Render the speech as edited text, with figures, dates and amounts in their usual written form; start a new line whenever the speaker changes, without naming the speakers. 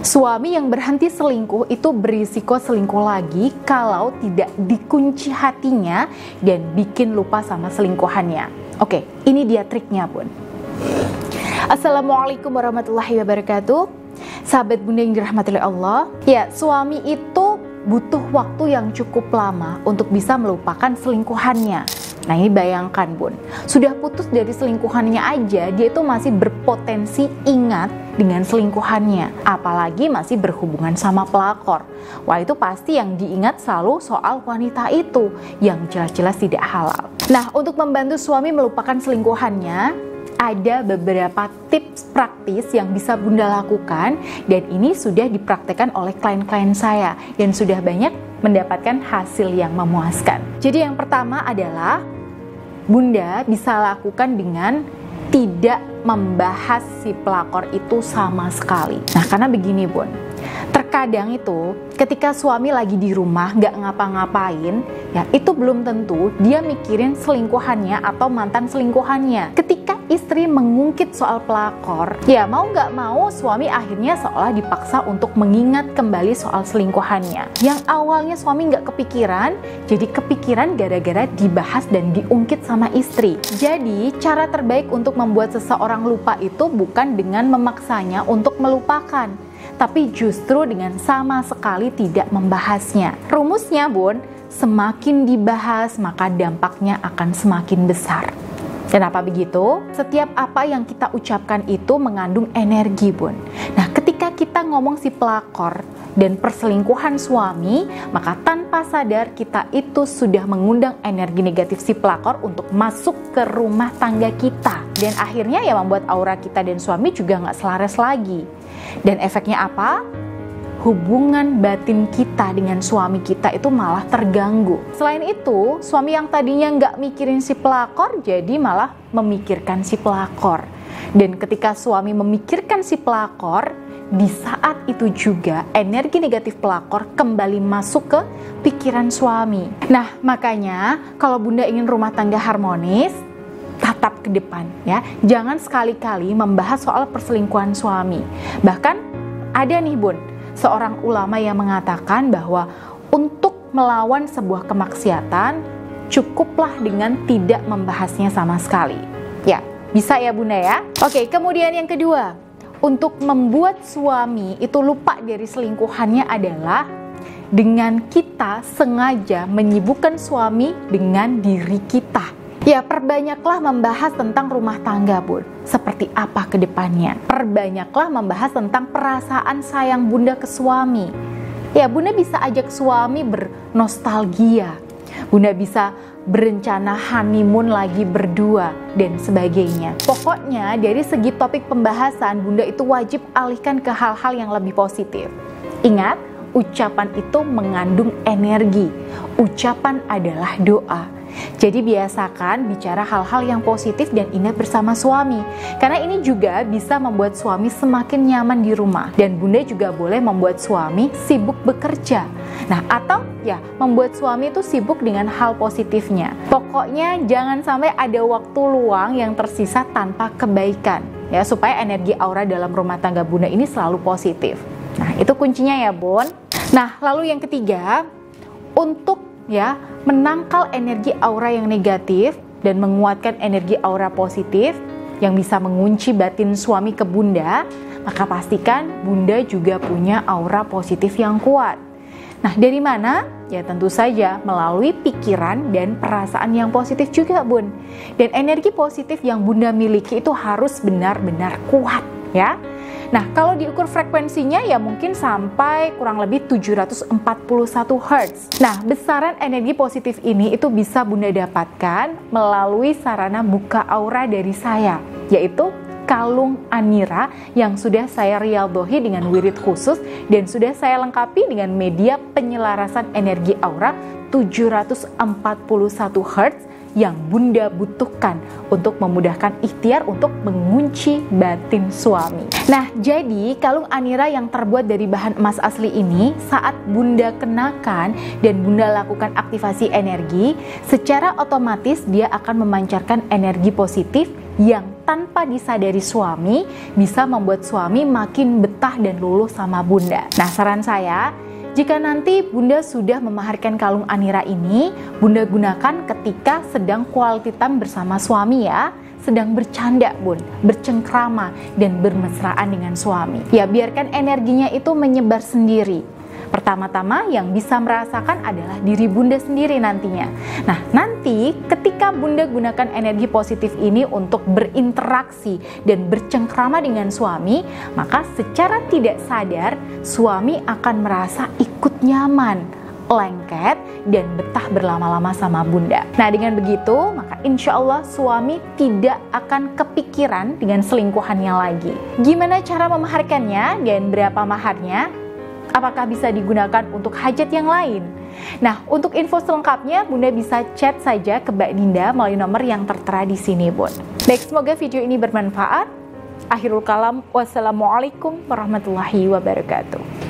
Suami yang berhenti selingkuh itu berisiko selingkuh lagi kalau tidak dikunci hatinya dan bikin lupa sama selingkuhannya. Oke, ini dia triknya, Bun. Assalamualaikum warahmatullahi wabarakatuh. Sahabat Bunda yang dirahmati oleh Allah. Ya, suami itu butuh waktu yang cukup lama untuk bisa melupakan selingkuhannya. Nah, ini bayangkan, Bun, sudah putus dari selingkuhannya aja, dia itu masih berpotensi ingat dengan selingkuhannya, apalagi masih berhubungan sama pelakor. Wah, itu pasti yang diingat selalu soal wanita itu yang jelas-jelas tidak halal. Nah, untuk membantu suami melupakan selingkuhannya, ada beberapa tips praktis yang bisa Bunda lakukan, dan ini sudah dipraktekkan oleh klien-klien saya dan sudah banyak mendapatkan hasil yang memuaskan. Jadi yang pertama adalah Bunda bisa lakukan dengan tidak membahas si pelakor itu sama sekali. Nah, karena begini, Bun, terkadang itu ketika suami lagi di rumah nggak ngapa-ngapain, ya itu belum tentu dia mikirin selingkuhannya atau mantan selingkuhannya. Ketika istri mengungkit soal pelakor, ya mau nggak mau suami akhirnya seolah dipaksa untuk mengingat kembali soal selingkuhannya. Yang awalnya suami nggak kepikiran, jadi kepikiran gara-gara dibahas dan diungkit sama istri. Jadi cara terbaik untuk membuat seseorang lupa itu bukan dengan memaksanya untuk melupakan, tapi justru dengan sama sekali tidak membahasnya. Rumusnya, Bun, semakin dibahas maka dampaknya akan semakin besar. Kenapa begitu? Setiap apa yang kita ucapkan itu mengandung energi, Bun. Nah, ketika kita ngomong si pelakor dan perselingkuhan suami, maka tanpa sadar kita itu sudah mengundang energi negatif si pelakor untuk masuk ke rumah tangga kita. Dan akhirnya ya membuat aura kita dan suami juga nggak selaras lagi. Dan efeknya apa? Hubungan batin kita dengan suami kita itu malah terganggu. Selain itu, suami yang tadinya nggak mikirin si pelakor, jadi malah memikirkan si pelakor. Dan ketika suami memikirkan si pelakor, di saat itu juga energi negatif pelakor kembali masuk ke pikiran suami. Nah, makanya kalau Bunda ingin rumah tangga harmonis, tatap ke depan ya. Jangan sekali-kali membahas soal perselingkuhan suami. Bahkan ada nih, Bun, seorang ulama yang mengatakan bahwa untuk melawan sebuah kemaksiatan cukuplah dengan tidak membahasnya sama sekali. Ya, bisa ya, Bunda ya. Oke, kemudian yang kedua, untuk membuat suami itu lupa dari selingkuhannya adalah dengan kita sengaja menyibukkan suami dengan diri kita. Ya, perbanyaklah membahas tentang rumah tangga, Bun. Seperti apa ke depannya? Perbanyaklah membahas tentang perasaan sayang Bunda ke suami. Ya, Bunda bisa ajak suami bernostalgia. Bunda bisa berencana honeymoon lagi berdua dan sebagainya. Pokoknya dari segi topik pembahasan, Bunda itu wajib alihkan ke hal-hal yang lebih positif. Ingat, ucapan itu mengandung energi. Ucapan adalah doa. Jadi biasakan bicara hal-hal yang positif dan indah bersama suami. Karena ini juga bisa membuat suami semakin nyaman di rumah. Dan Bunda juga boleh membuat suami sibuk bekerja. Nah, atau ya membuat suami itu sibuk dengan hal positifnya. Pokoknya jangan sampai ada waktu luang yang tersisa tanpa kebaikan. Ya, supaya energi aura dalam rumah tangga Bunda ini selalu positif. Nah, itu kuncinya ya, Bun. Nah, lalu yang ketiga, untuk ya menangkal energi aura yang negatif dan menguatkan energi aura positif yang bisa mengunci batin suami ke Bunda, maka pastikan Bunda juga punya aura positif yang kuat. Nah, dari mana? Ya tentu saja melalui pikiran dan perasaan yang positif juga, Bun. Dan energi positif yang Bunda miliki itu harus benar-benar kuat ya. Nah, kalau diukur frekuensinya ya mungkin sampai kurang lebih 741 Hz. Nah, besaran energi positif ini itu bisa Bunda dapatkan melalui sarana buka aura dari saya, yaitu kalung Anira yang sudah saya rialdohi dengan wirid khusus dan sudah saya lengkapi dengan media penyelarasan energi aura 741 Hz yang Bunda butuhkan untuk memudahkan ikhtiar untuk mengunci batin suami. Nah, jadi kalung Anira yang terbuat dari bahan emas asli ini saat Bunda kenakan dan Bunda lakukan aktivasi energi, secara otomatis dia akan memancarkan energi positif yang tanpa disadari suami bisa membuat suami makin betah dan luluh sama Bunda. Nah, saran saya, jika nanti Bunda sudah memaharkan kalung Anira ini, Bunda gunakan ketika sedang quality time bersama suami ya, sedang bercanda Bun, bercengkrama dan bermesraan dengan suami. Ya, biarkan energinya itu menyebar sendiri. Pertama-tama yang bisa merasakan adalah diri Bunda sendiri nantinya. Nah, nanti ketika Bunda gunakan energi positif ini untuk berinteraksi dan bercengkrama dengan suami, maka secara tidak sadar suami akan merasa ikut nyaman, lengket, dan betah berlama-lama sama Bunda. Nah, dengan begitu, maka insya Allah suami tidak akan kepikiran dengan selingkuhannya lagi. Gimana cara memaharkannya dan berapa maharnya? Apakah bisa digunakan untuk hajat yang lain? Nah, untuk info selengkapnya, Bunda bisa chat saja ke Mbak Dinda melalui nomor yang tertera di sini, Bun. Baik, semoga video ini bermanfaat. Akhirul kalam, wassalamualaikum warahmatullahi wabarakatuh.